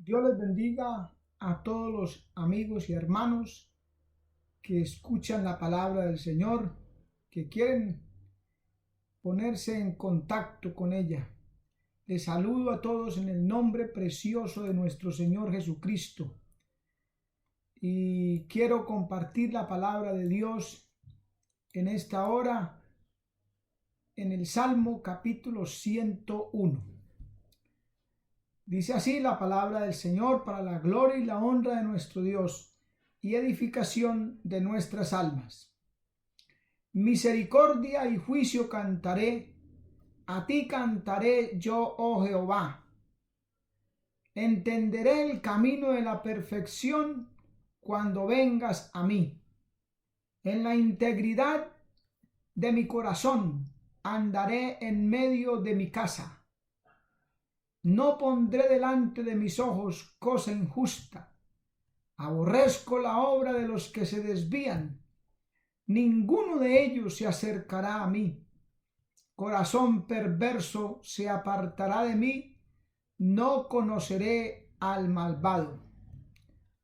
Dios les bendiga a todos los amigos y hermanos que escuchan la palabra del Señor, que quieren ponerse en contacto con ella. Les saludo a todos en el nombre precioso de nuestro Señor Jesucristo. Y quiero compartir la palabra de Dios en esta hora en el Salmo capítulo 101. Dice así la palabra del Señor para la gloria y la honra de nuestro Dios y edificación de nuestras almas. Misericordia y juicio cantaré, a ti cantaré yo, oh Jehová. Entenderé el camino de la perfección cuando vengas a mí. En la integridad de mi corazón andaré en medio de mi casa. No pondré delante de mis ojos cosa injusta. Aborrezco la obra de los que se desvían. Ninguno de ellos se acercará a mí. Corazón perverso se apartará de mí. No conoceré al malvado.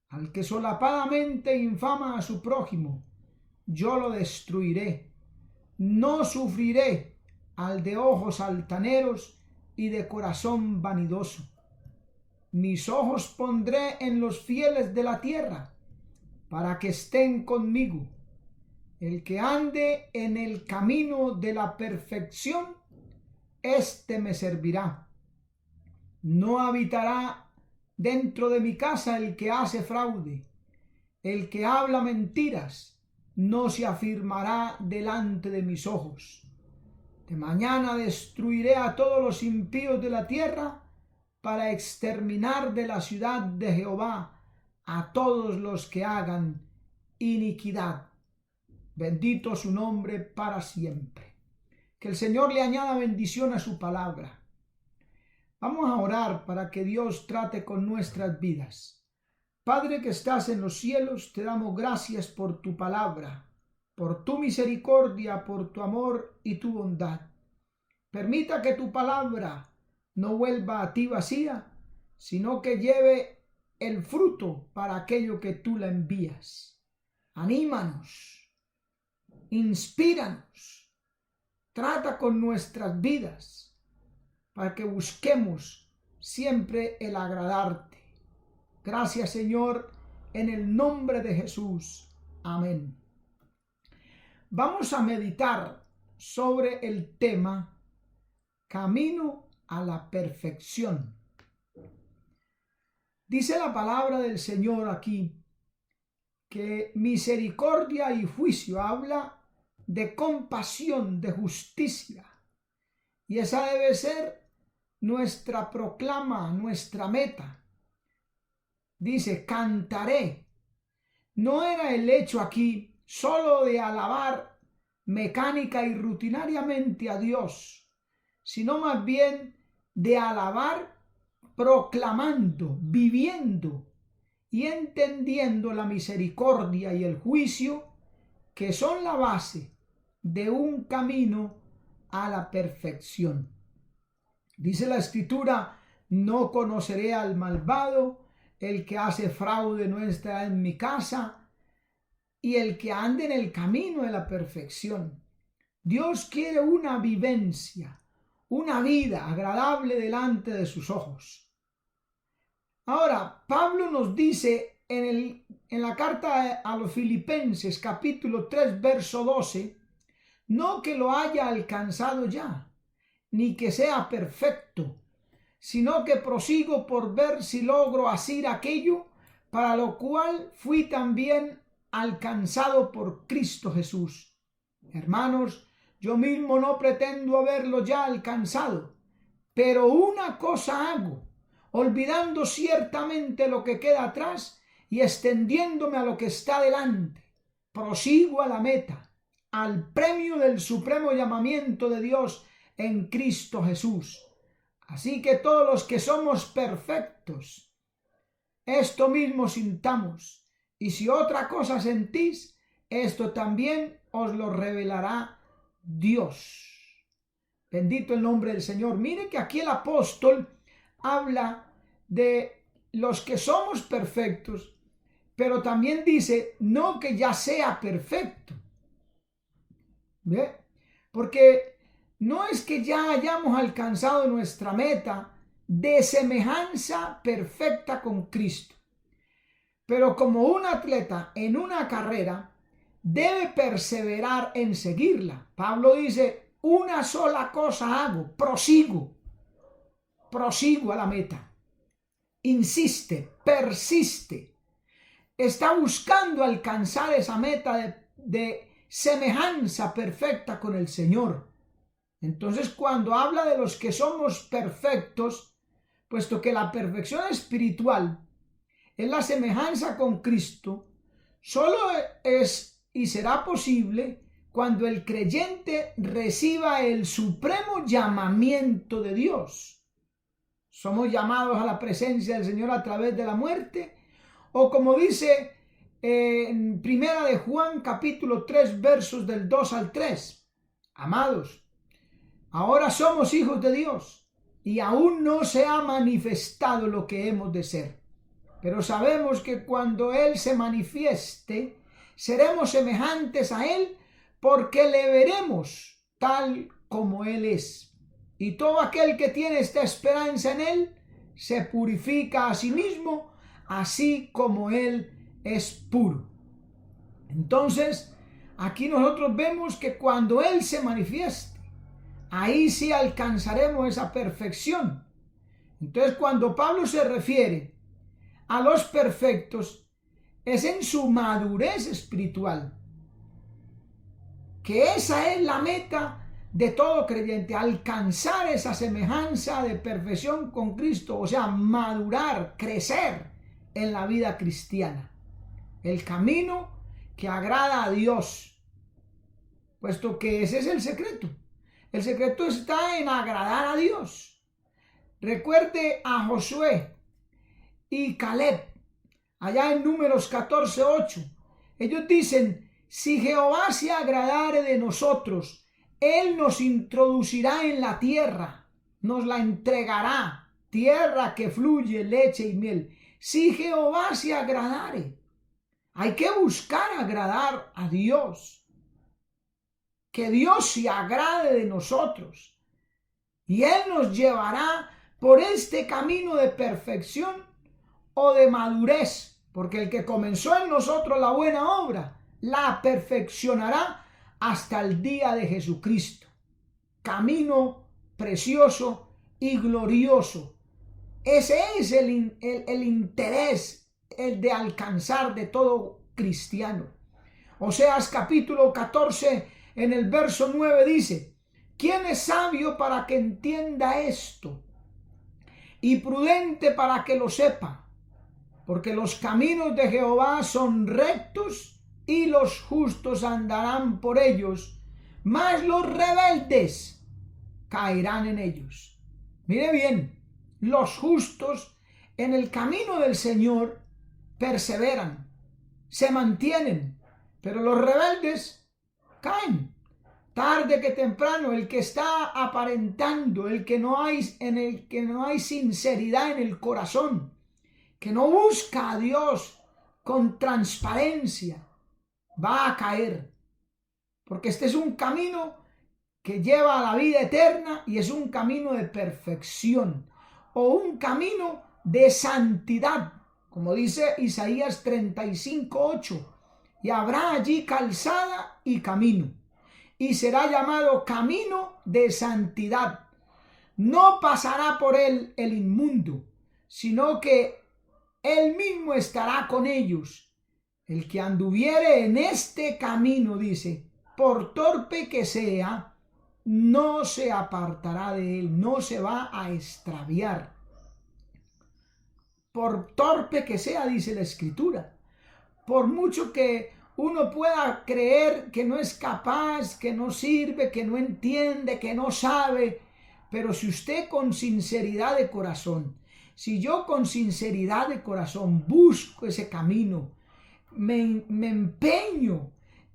Al que solapadamente infama a su prójimo, yo lo destruiré. No sufriré al de ojos altaneros y de corazón vanidoso. Mis ojos pondré en los fieles de la tierra, para que estén conmigo. El que ande en el camino de la perfección, éste me servirá. No habitará dentro de mi casa el que hace fraude. El que habla mentiras no se afirmará delante de mis ojos. De mañana destruiré a todos los impíos de la tierra, para exterminar de la ciudad de Jehová a todos los que hagan iniquidad. Bendito su nombre para siempre. Que el Señor le añada bendición a su palabra. Vamos a orar para que Dios trate con nuestras vidas. Padre que estás en los cielos, te damos gracias por tu palabra, por tu misericordia, por tu amor y tu bondad. Permita que tu palabra no vuelva a ti vacía, sino que lleve el fruto para aquello que tú la envías. Anímanos, inspíranos, trata con nuestras vidas para que busquemos siempre el agradarte. Gracias, Señor, en el nombre de Jesús. Amén. Vamos a meditar sobre el tema camino a la perfección. Dice la palabra del Señor aquí que misericordia y juicio habla de compasión, de justicia. Y esa debe ser nuestra proclama, nuestra meta. Dice, cantaré. No era el hecho aquí solo de alabar mecánica y rutinariamente a Dios, sino más bien de alabar proclamando, viviendo y entendiendo la misericordia y el juicio que son la base de un camino a la perfección. Dice la Escritura, no conoceré al malvado, el que hace fraude no estará en mi casa, y el que ande en el camino de la perfección. Dios quiere una vivencia, una vida agradable delante de sus ojos. Ahora, Pablo nos dice en la carta a los Filipenses, capítulo 3, verso 12, no que lo haya alcanzado ya, ni que sea perfecto, sino que prosigo por ver si logro hacer aquello para lo cual fui también alcanzado por Cristo Jesús. Hermanos, yo mismo no pretendo haberlo ya alcanzado, pero una cosa hago, olvidando ciertamente lo que queda atrás y extendiéndome a lo que está delante. Prosigo a la meta, al premio del supremo llamamiento de Dios en Cristo Jesús. Así que todos los que somos perfectos, esto mismo sintamos, y si otra cosa sentís, esto también os lo revelará Dios. Bendito el nombre del Señor. Mire que aquí el apóstol habla de los que somos perfectos, pero también dice, no que ya sea perfecto. ¿Ve? Porque no es que ya hayamos alcanzado nuestra meta de semejanza perfecta con Cristo, pero como un atleta en una carrera debe perseverar en seguirla. Pablo dice, una sola cosa hago, prosigo a la meta. Insiste, persiste, está buscando alcanzar esa meta de semejanza perfecta con el Señor. Entonces, cuando habla de los que somos perfectos, puesto que la perfección espiritual es la semejanza con Cristo, solo es y será posible cuando el creyente reciba el supremo llamamiento de Dios. Somos llamados a la presencia del Señor a través de la muerte, o como dice en Primera de Juan capítulo 3 versos del 2 al 3, amados, ahora somos hijos de Dios y aún no se ha manifestado lo que hemos de ser, pero sabemos que cuando Él se manifieste seremos semejantes a Él, porque le veremos tal como Él es. Y todo aquel que tiene esta esperanza en Él se purifica a sí mismo, así como Él es puro. Entonces, aquí nosotros vemos que cuando Él se manifieste, ahí sí alcanzaremos esa perfección. Entonces, cuando Pablo se refiere a los perfectos, es en su madurez espiritual, que esa es la meta de todo creyente, alcanzar esa semejanza de perfección con Cristo, o sea, madurar, crecer en la vida cristiana, el camino que agrada a Dios, puesto que ese es el secreto. El secreto está en agradar a Dios. Recuerde a Josué y Caleb, allá en Números 14:8. Ellos dicen, si Jehová se agradare de nosotros, Él nos introducirá en la tierra, nos la entregará, tierra que fluye leche y miel. Si Jehová se agradare, hay que buscar agradar a Dios, que Dios se agrade de nosotros, y Él nos llevará por este camino de perfección o de madurez, porque el que comenzó en nosotros la buena obra, la perfeccionará hasta el día de Jesucristo. Camino precioso y glorioso. Ese es el interés, el de alcanzar de todo cristiano. Oseas capítulo 14 en el verso 9 dice, ¿quién es sabio para que entienda esto? Y prudente para que lo sepa. Porque los caminos de Jehová son rectos y los justos andarán por ellos, mas los rebeldes caerán en ellos. Mire bien, los justos en el camino del Señor perseveran, se mantienen, pero los rebeldes caen. Tarde que temprano, el que está aparentando, el que no hay sinceridad en el corazón, que no busca a Dios con transparencia, va a caer. Porque este es un camino que lleva a la vida eterna y es un camino de perfección o un camino de santidad, como dice Isaías 35:8. Y habrá allí calzada y camino, y será llamado camino de santidad. No pasará por él el inmundo, sino que Él mismo estará con ellos. El que anduviere en este camino, dice, por torpe que sea, no se apartará de él, no se va a extraviar. Por torpe que sea, dice la Escritura. Por mucho que uno pueda creer que no es capaz, que no sirve, que no entiende, que no sabe, pero si usted con sinceridad de corazón, si yo con sinceridad de corazón busco ese camino, me empeño,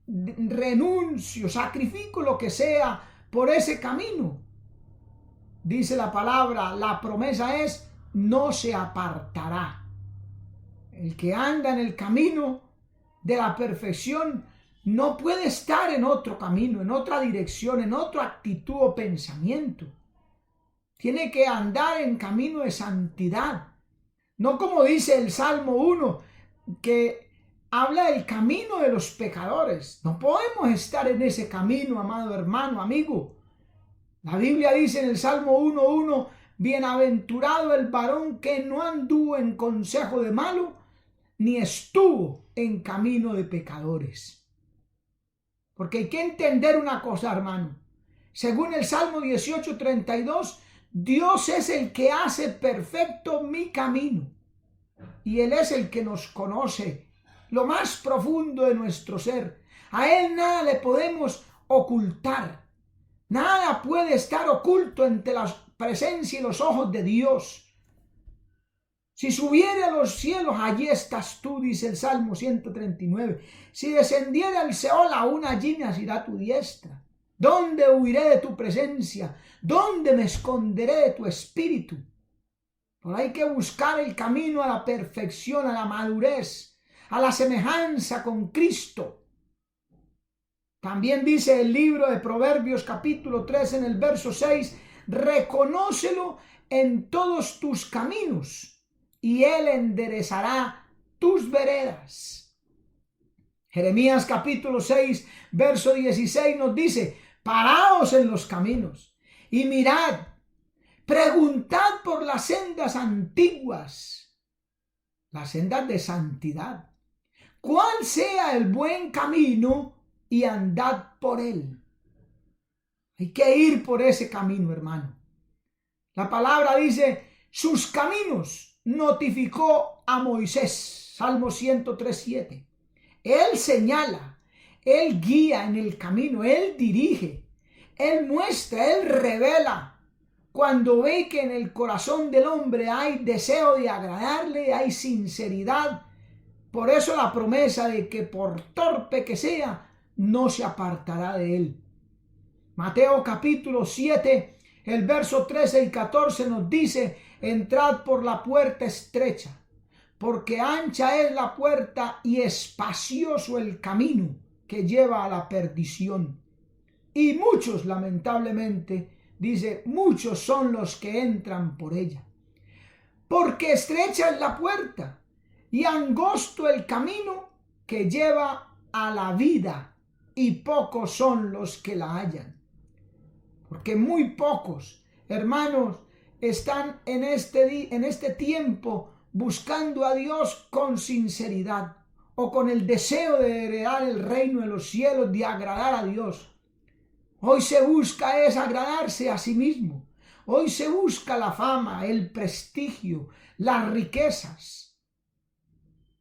renuncio, sacrifico lo que sea por ese camino, dice la palabra, la promesa es, no se apartará. El que anda en el camino de la perfección no puede estar en otro camino, en otra dirección, en otra actitud o pensamiento. Tiene que andar en camino de santidad. No como dice el Salmo 1, que habla del camino de los pecadores. No podemos estar en ese camino, amado hermano, amigo. La Biblia dice en el Salmo 1:1, bienaventurado el varón que no anduvo en consejo de malo, ni estuvo en camino de pecadores. Porque hay que entender una cosa, hermano. Según el Salmo 18:32, Dios es el que hace perfecto mi camino. Y Él es el que nos conoce lo más profundo de nuestro ser. A Él nada le podemos ocultar. Nada puede estar oculto entre la presencia y los ojos de Dios. Si subiera a los cielos, allí estás tú, dice el Salmo 139. Si descendiera al Seol, aún allí me asirá tu diestra. ¿Dónde huiré de tu presencia? ¿Dónde me esconderé de tu espíritu? Pero hay que buscar el camino a la perfección, a la madurez, a la semejanza con Cristo. También dice el libro de Proverbios capítulo 3 en el verso 6, reconócelo en todos tus caminos y Él enderezará tus veredas. Jeremías capítulo 6 verso 16 nos dice, paraos en los caminos y mirad, preguntad por las sendas antiguas, las sendas de santidad, cuál sea el buen camino y andad por él. Hay que ir por ese camino, hermano. La palabra dice, sus caminos notificó a Moisés, Salmo 103:7. Él señala, Él guía en el camino, Él dirige, Él muestra, Él revela. Cuando ve que en el corazón del hombre hay deseo de agradarle, hay sinceridad. Por eso la promesa de que por torpe que sea, no se apartará de él. Mateo capítulo 7, el verso 13 y 14 nos dice, entrad por la puerta estrecha, porque ancha es la puerta y espacioso el camino que lleva a la perdición. Y muchos, lamentablemente, dice, muchos son los que entran por ella. Porque estrecha es la puerta y angosto el camino que lleva a la vida, y pocos son los que la hallan. Porque muy pocos, hermanos, están en este tiempo buscando a Dios con sinceridad o con el deseo de heredar el reino de los cielos, de agradar a Dios. Hoy se busca es agradarse a sí mismo. Hoy se busca la fama, el prestigio, las riquezas.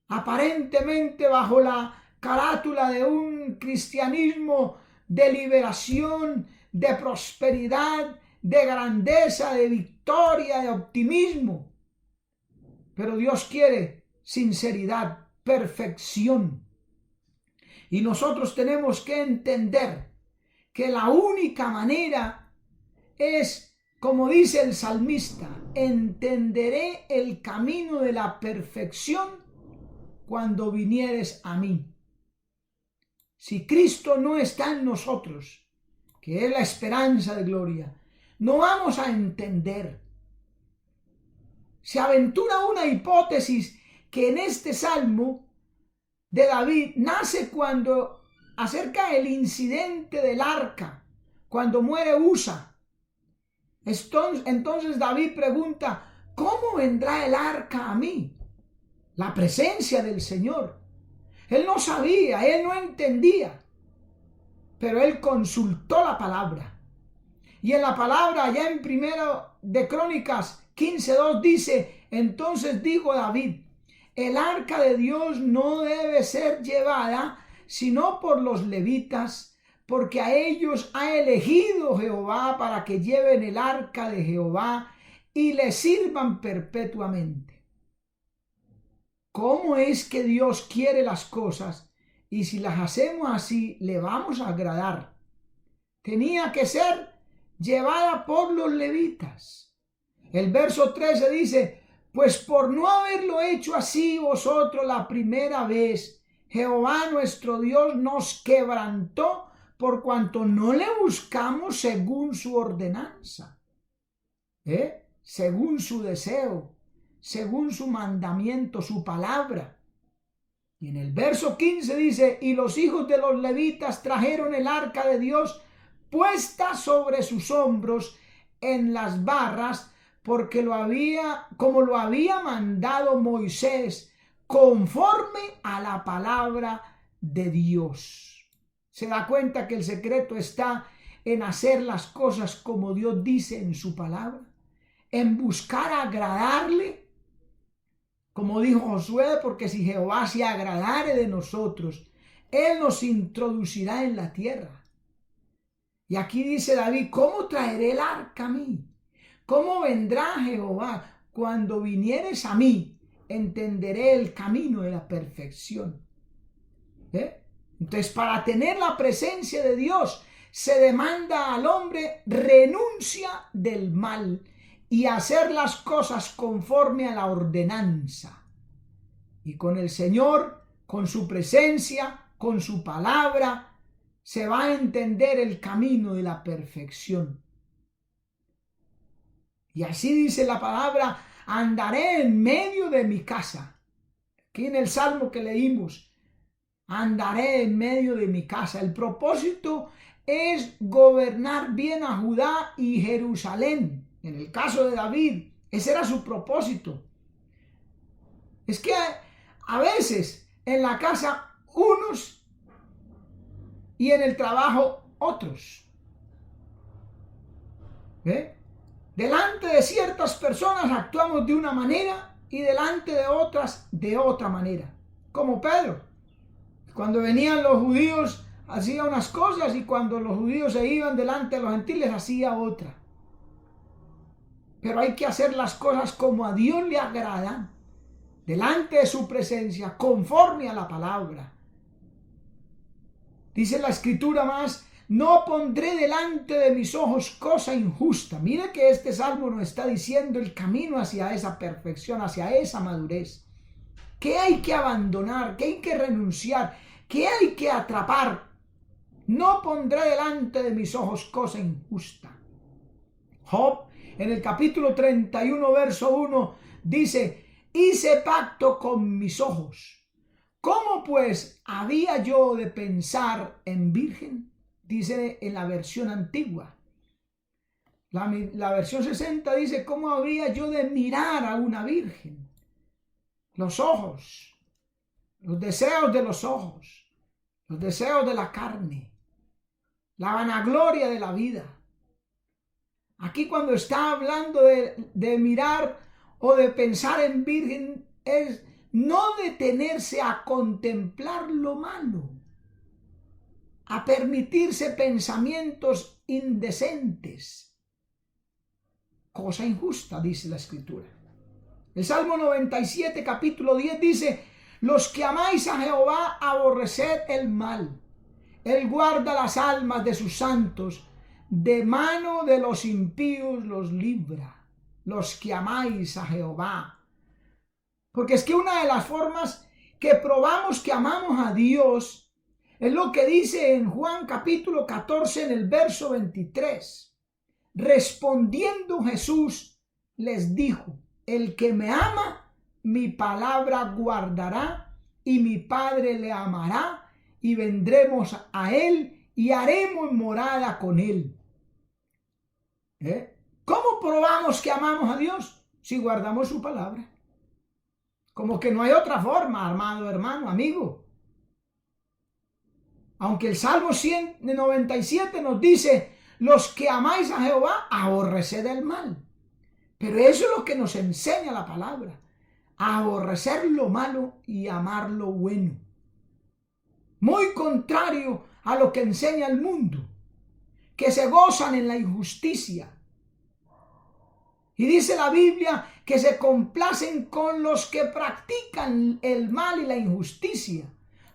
Aparentemente bajo la carátula de un cristianismo de liberación, de prosperidad, de grandeza, de victoria, de optimismo. Pero Dios quiere sinceridad, perfección. Y nosotros tenemos que entender que la única manera es, como dice el salmista, entenderé el camino de la perfección cuando vinieres a mí. Si Cristo no está en nosotros, que es la esperanza de gloria, no vamos a entender. Se aventura una hipótesis que en este salmo de David nace cuando acerca del incidente del arca, cuando muere Usa. Entonces David pregunta, ¿cómo vendrá el arca a mí? La presencia del Señor. Él no sabía, él no entendía, pero él consultó la palabra. Y en la palabra, allá en Primero de Crónicas 15:2 dice, entonces dijo David, el arca de Dios no debe ser llevada sino por los levitas, porque a ellos ha elegido Jehová para que lleven el arca de Jehová y le sirvan perpetuamente. ¿Cómo es que Dios quiere las cosas? Y si las hacemos así, le vamos a agradar. Tenía que ser llevada por los levitas. El verso 13 dice, Pues por no haberlo hecho así vosotros la primera vez, Jehová nuestro Dios nos quebrantó por cuanto no le buscamos según su ordenanza, según su deseo, según su mandamiento, su palabra. Y en el verso 15 dice, y los hijos de los levitas trajeron el arca de Dios puesta sobre sus hombros en las barras, porque como lo había mandado Moisés, conforme a la palabra de Dios. Se da cuenta que el secreto está en hacer las cosas como Dios dice en su palabra, en buscar agradarle, como dijo Josué, porque si Jehová se agradare de nosotros, Él nos introducirá en la tierra. Y aquí dice David, ¿cómo traeré el arca a mí? ¿Cómo vendrá Jehová? Cuando vinieres a mí, entenderé el camino de la perfección. Entonces, para tener la presencia de Dios, se demanda al hombre renuncia del mal y hacer las cosas conforme a la ordenanza. Y con el Señor, con su presencia, con su palabra, se va a entender el camino de la perfección. Y así dice la palabra, andaré en medio de mi casa. Aquí en el Salmo que leímos, andaré en medio de mi casa. El propósito es gobernar bien a Judá y Jerusalén. En el caso de David, ese era su propósito. Es que a veces en la casa unos y en el trabajo otros. Delante de ciertas personas actuamos de una manera y delante de otras de otra manera. Como Pedro. Cuando venían los judíos hacía unas cosas y cuando los judíos se iban delante de los gentiles hacía otra. Pero hay que hacer las cosas como a Dios le agrada, delante de su presencia, conforme a la palabra. Dice la escritura más, no pondré delante de mis ojos cosa injusta. Mire que este salmo nos está diciendo el camino hacia esa perfección, hacia esa madurez. ¿Qué hay que abandonar? ¿Qué hay que renunciar? ¿Qué hay que atrapar? No pondré delante de mis ojos cosa injusta. Job, en el capítulo 31, verso 1, dice, hice pacto con mis ojos. ¿Cómo pues había yo de pensar en virgen? Dice en la versión antigua. La versión 60 dice, ¿cómo habría yo de mirar a una virgen? Los ojos, los deseos de los ojos, los deseos de la carne, la vanagloria de la vida. Aquí cuando está hablando de mirar o de pensar en virgen, es no detenerse a contemplar lo malo, a permitirse pensamientos indecentes. Cosa injusta, dice la escritura. El Salmo 97, capítulo 10 dice, los que amáis a Jehová, aborreced el mal. Él guarda las almas de sus santos, de mano de los impíos los libra. Los que amáis a Jehová. Porque es que una de las formas que probamos que amamos a Dios es lo que dice en Juan capítulo 14 en el verso 23. Respondiendo Jesús les dijo, el que me ama, mi palabra guardará, y mi Padre le amará, y vendremos a él y haremos morada con él. ¿Cómo probamos que amamos a Dios? Si guardamos su palabra. Como que no hay otra forma, amado hermano, amigo. Aunque el Salmo 197 nos dice, los que amáis a Jehová, aborreced el mal. Pero eso es lo que nos enseña la palabra, a aborrecer lo malo y amar lo bueno. Muy contrario a lo que enseña el mundo, que se gozan en la injusticia. Y dice la Biblia que se complacen con los que practican el mal y la injusticia.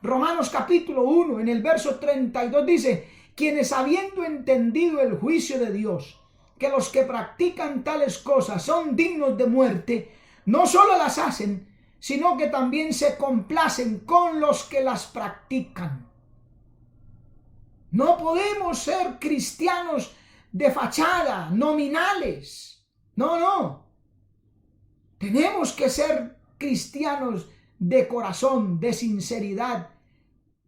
Romanos capítulo 1, en el verso 32 dice, quienes habiendo entendido el juicio de Dios, que los que practican tales cosas son dignos de muerte, no solo las hacen, sino que también se complacen con los que las practican. No podemos ser cristianos de fachada, nominales. No, no. Tenemos que ser cristianos de corazón, de sinceridad,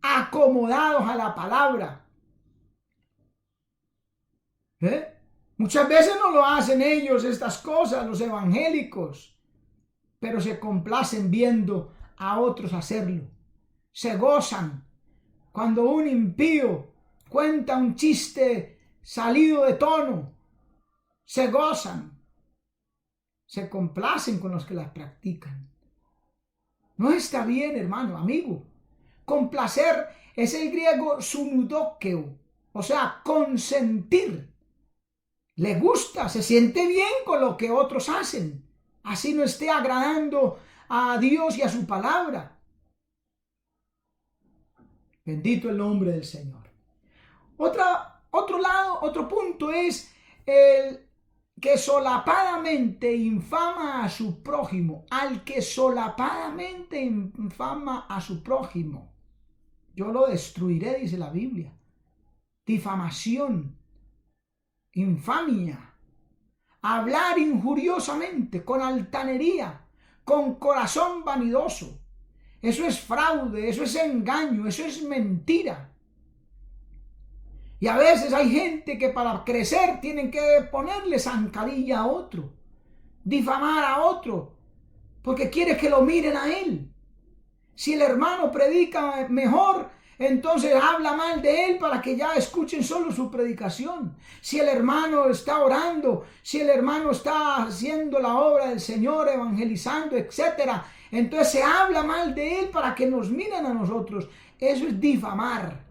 acomodados a la palabra. Muchas veces no lo hacen ellos estas cosas, los evangélicos, pero se complacen viendo a otros hacerlo. Se gozan cuando un impío cuenta un chiste salido de tono. Se gozan, se complacen con los que las practican. No está bien, hermano, amigo. Complacer es el griego sunudokeo, o sea, consentir. Le gusta, se siente bien con lo que otros hacen. Así no esté agradando a Dios y a su palabra. Bendito el nombre del Señor. Otro punto es el que solapadamente infama a su prójimo. Al que solapadamente infama a su prójimo, yo lo destruiré, dice la Biblia. Difamación, infamia, hablar injuriosamente, con altanería, con corazón vanidoso. Eso es fraude, eso es engaño, eso es mentira. Y a veces hay gente que para crecer tienen que ponerle zancadilla a otro, difamar a otro, porque quiere que lo miren a él. Si el hermano predica mejor, entonces habla mal de él para que ya escuchen solo su predicación. Si el hermano está orando, si el hermano está haciendo la obra del Señor, evangelizando, etc., entonces se habla mal de él para que nos miren a nosotros. Eso es difamar.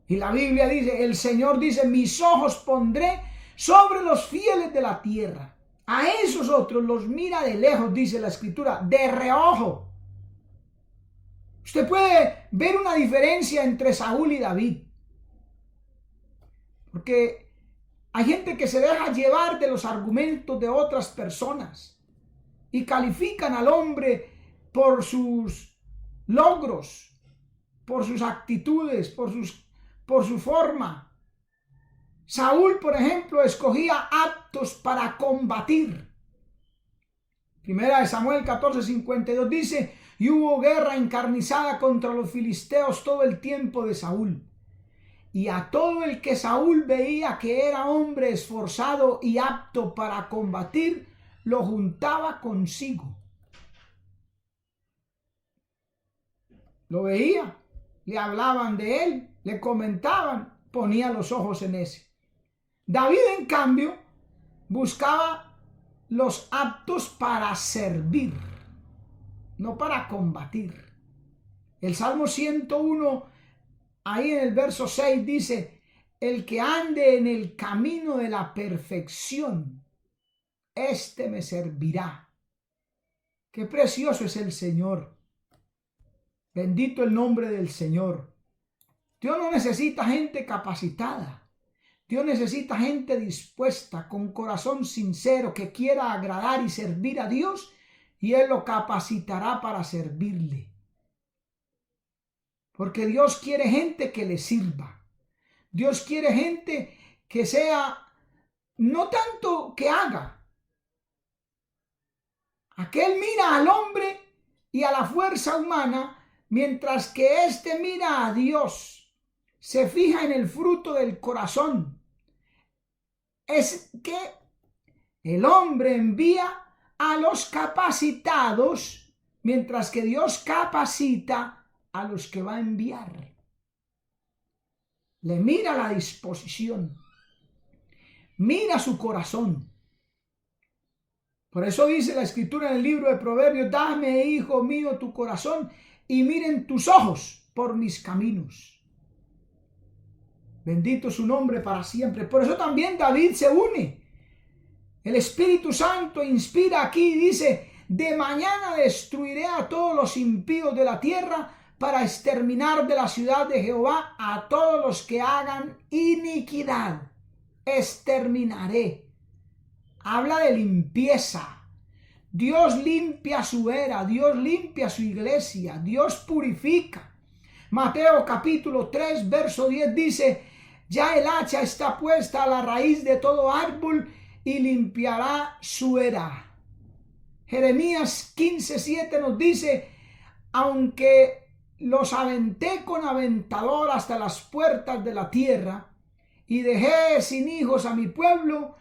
Y la Biblia dice, el Señor dice, mis ojos pondré sobre los fieles de la tierra. A esos otros los mira de lejos, dice la Escritura, de reojo. Usted puede ver una diferencia entre Saúl y David. Porque hay gente que se deja llevar de los argumentos de otras personas y califican al hombre por sus logros, por sus actitudes, por su forma. Saúl, por ejemplo, escogía aptos para combatir. Primera de Samuel 14:52 dice, y hubo guerra encarnizada contra los filisteos todo el tiempo de Saúl. Y a todo el que Saúl veía que era hombre esforzado y apto para combatir, lo juntaba consigo. Lo veía, le hablaban de él, le comentaban, ponía los ojos en ese. David, en cambio, buscaba los aptos para servir, no para combatir. El Salmo 101, ahí en el verso 6 dice, el que ande en el camino de la perfección, este me servirá. Qué precioso es el Señor. Bendito el nombre del Señor. Dios no necesita gente capacitada. Dios necesita gente dispuesta, con corazón sincero, que quiera agradar y servir a Dios, y Él lo capacitará para servirle. Porque Dios quiere gente que le sirva. Dios quiere gente que sea, no tanto que haga. Aquel mira al hombre y a la fuerza humana, mientras que éste mira a Dios. Se fija en el fruto del corazón. Es que el hombre envía a los capacitados, mientras que Dios capacita a los que va a enviar. Le mira la disposición, mira su corazón. Por eso dice la Escritura en el libro de Proverbios, dame, hijo mío, tu corazón y miren tus ojos por mis caminos. Bendito su nombre para siempre. Por eso también David se une. El Espíritu Santo inspira aquí y dice, de mañana destruiré a todos los impíos de la tierra para exterminar de la ciudad de Jehová a todos los que hagan iniquidad. Exterminaré. habla de limpieza. Dios limpia su era, Dios limpia su iglesia, Dios purifica. Mateo capítulo 3, verso 10 dice: ya el hacha está puesta a la raíz de todo árbol y limpiará su era. Jeremías 15:7 nos dice: aunque los aventé con aventador hasta las puertas de la tierra, y dejé sin hijos a mi pueblo,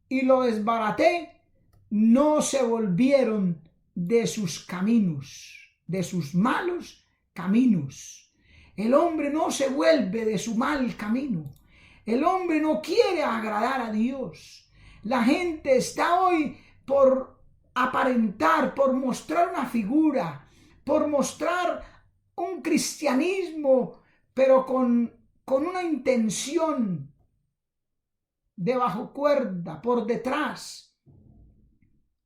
y lo desbaraté, no se volvieron de sus caminos, de sus malos caminos. El hombre no se vuelve de su mal camino. El hombre no quiere agradar a Dios. La gente está hoy por aparentar, por mostrar una figura, por mostrar un cristianismo, pero con una intención de bajo cuerda, por detrás.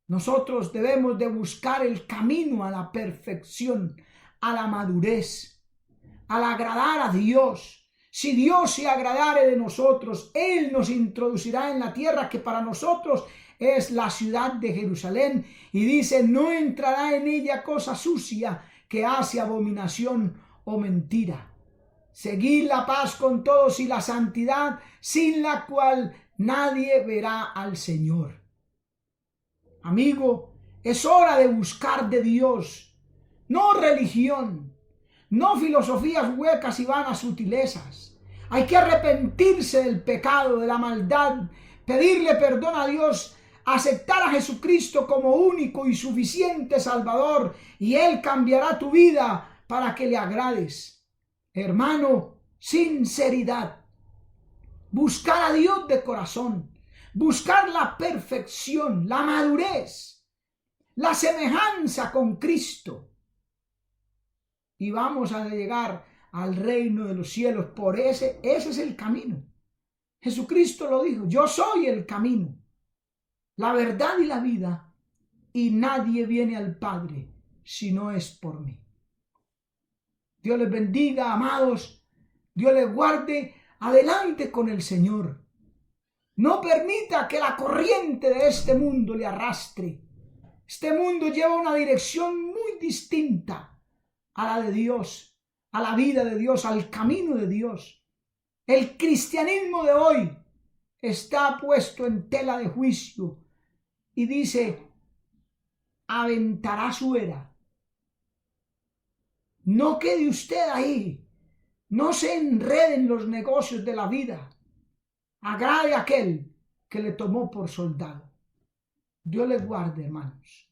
Nosotros debemos de buscar el camino a la perfección, a la madurez, al agradar a Dios. Si Dios se agradare de nosotros, Él nos introducirá en la tierra que para nosotros es la ciudad de Jerusalén. Y dice: no entrará en ella cosa sucia que hace abominación o mentira. Seguid la paz con todos y la santidad, sin la cual nadie verá al Señor. Amigo, es hora de buscar de Dios, no religión, no filosofías huecas y vanas sutilezas. Hay que arrepentirse del pecado, de la maldad, pedirle perdón a Dios, aceptar a Jesucristo como único y suficiente Salvador, y Él cambiará tu vida para que le agrades. Hermano, sinceridad, buscar a Dios de corazón, buscar la perfección, la madurez, la semejanza con Cristo, y vamos a llegar al reino de los cielos. Por ese es el camino. Jesucristo lo dijo: yo soy el camino, la verdad y la vida, y nadie viene al Padre si no es por mí. Dios les bendiga, amados. Dios les guarde. Adelante con el Señor. No permita que la corriente de este mundo le arrastre. Este mundo lleva una dirección muy distinta a la de Dios, a la vida de Dios, al camino de Dios. El cristianismo de hoy está puesto en tela de juicio y dice: aventará su era. No quede usted ahí. No se enrede en los negocios de la vida. Agrade a aquel que le tomó por soldado. Dios les guarde, hermanos.